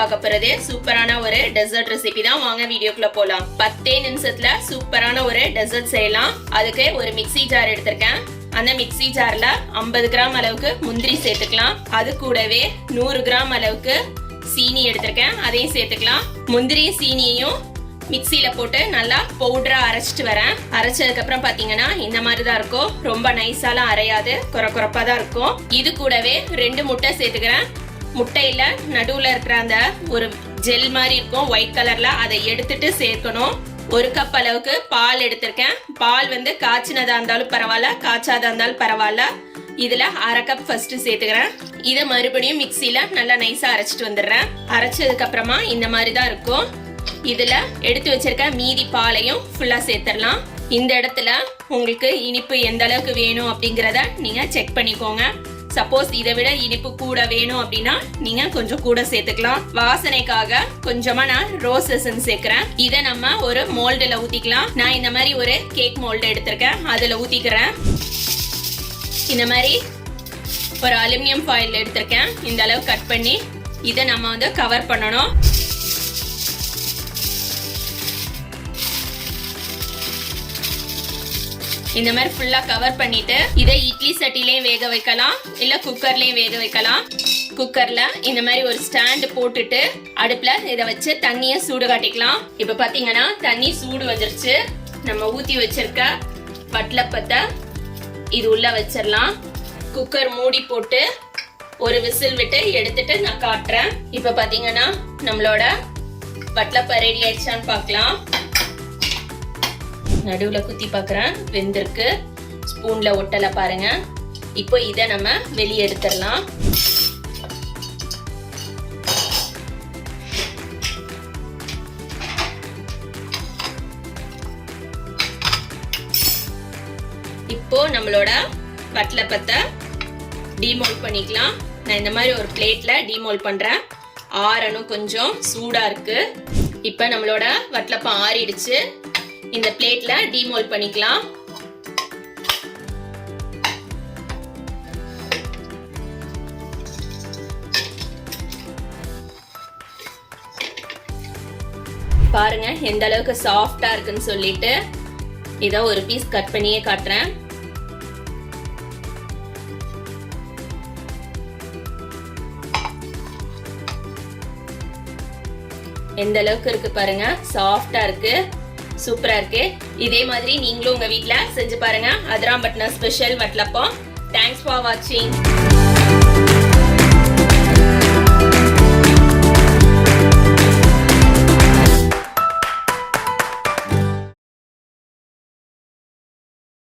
பார்க்க போறது சூப்பரான ஒரு டெசர்ட் ரெசிபி தான். வாங்க வீடியோக்குள்ள போலாம். 10 நிமிஷத்துல சூப்பரான ஒரு டெசர்ட் செய்யலாம். அதுக்கு ஒரு மிக்ஸி ஜார் எடுத்திருக்கேன். அந்த மிக்ஸி ஜார்ல 50 கிராம் அளவுக்கு முந்திரி சேர்த்துக்கலாம். அது கூடவே 100 கிராம் அளவுக்கு சீனி எடுத்திருக்கேன், அதையும் சேர்த்துக்கலாம். முந்திரி சீனியையும் மிக்ஸில போட்டு நல்லா பவுடரா அரைச்சிட்டு வரேன். அரைச்சதுக்கு அப்புறம் பாத்தீங்கன்னா இந்த மாதிரி தான் இருக்கும். ரொம்ப நைஸாலாம் அரையாது, குறப்பா தான் இருக்கும். இது கூடவே 2 முட்டை சேர்த்துக்கிறேன். முட்டையில நடுவுல இருக்கிற அந்த ஒரு ஜெல் மாதிரி இருக்கும் ஒயிட் கலர்ல, அதை எடுத்துட்டு சேர்க்கணும். 1 கப் அளவுக்கு பால் எடுத்திருக்கேன். பால் வந்து காய்ச்சினதா இருந்தாலும் பரவாயில்ல, காய்ச்சாதா இருந்தாலும் பரவாயில்ல. இதுல 1/2 கப் ஃபர்ஸ்ட் சேர்த்துக்கிறேன். இதை மறுபடியும் மிக்ஸில நல்லா நைஸா அரைச்சிட்டு வந்துடுறேன். அரைச்சதுக்கு அப்புறமா இந்த மாதிரி தான் இருக்கும். இதுல எடுத்து வச்சிருக்க மீதி பாலையும் ஃபுல்லா சேர்த்துடலாம். இந்த இடத்துல உங்களுக்கு இனிப்பு எந்த அளவுக்கு வேணும் அப்படிங்கறத நீங்க செக் பண்ணிக்கோங்க. சப்போஸ் இதை விட இனிப்பு கூட வேணும் அப்படின்னா நீங்க கொஞ்சம் கூட சேர்த்துக்கலாம். வாசனைக்காக கொஞ்சமா நான் ரோஸ் எசன்ஸ் சேர்க்கிறேன். இதை நம்ம ஒரு மோல்டுல ஊத்திக்கலாம். நான் இந்த மாதிரி ஒரு கேக் மோல்டு எடுத்திருக்கேன், அதுல ஊத்திக்கிறேன். இந்த மாதிரி ஒரு அலுமினியம் ஃபாயில் எடுத்திருக்கேன். இந்த அளவு கட் பண்ணி இதை நம்ம வந்து கவர் பண்ணணும். இந்த மாதிரி ஃபுல்லா கவர் பண்ணிட்டு இதை இட்லி சட்டிலையும் வேக வைக்கலாம், இல்ல குக்கர்லயும் வேக வைக்கலாம். குக்கர்ல இந்த மாதிரி ஒரு ஸ்டாண்ட் போட்டுட்டு அடுப்புல இதை வச்சு தண்ணிய சூடு காட்டிக்கலாம். இப்ப பாத்தீங்கன்னா தண்ணி சூடு வந்துருச்சு. நம்ம ஊத்தி வச்சிருக்க வட்டலப்பத்தை இது உள்ள வச்சிடலாம். குக்கர் மூடி போட்டு ஒரு விசில் விட்டு எடுத்துட்டு நான் காட்டுறேன். இப்ப பாத்தீங்கன்னா நம்மளோட வட்டலப்ப ரெடி ஆயிடுச்சான்னு பார்க்கலாம். நடுவுல குத்தி பார்க்கறேன், வெந்திருக்கு. ஸ்பூன்ல ஒட்டல பாருங்க. இப்போ இதை நம்ம வெளியே எடுத்துடலாம். இப்போ நம்மளோட வட்டலப்பத்தை டீமோல்ட் பண்ணிக்கலாம். நான் இந்த மாதிரி ஒரு பிளேட்ல டீமோல்ட் பண்றேன். ஆறணும், கொஞ்சம் சூடா இருக்கு. இப்போ நம்மளோட வட்டலப்பம் ஆறிடுச்சு. இந்த பிளேட்ல டீமோல்ட் பண்ணிக்கலாம். பாருங்க எந்த அளவுக்கு சாஃப்டா இருக்குன்னு சொல்லிட்டு இத ஒரு பீஸ் கட் பண்ணியே காட்டுறேன். எந்த அளவுக்கு இருக்கு பாருங்க, சாஃப்டா இருக்கு, சூப்பரா இருக்கு. இதே மாதிரி நீங்களும் உங்க வீட்ல செஞ்சு பாருங்க. Adirampattinam special watalappam. Thanks for வாட்சிங்.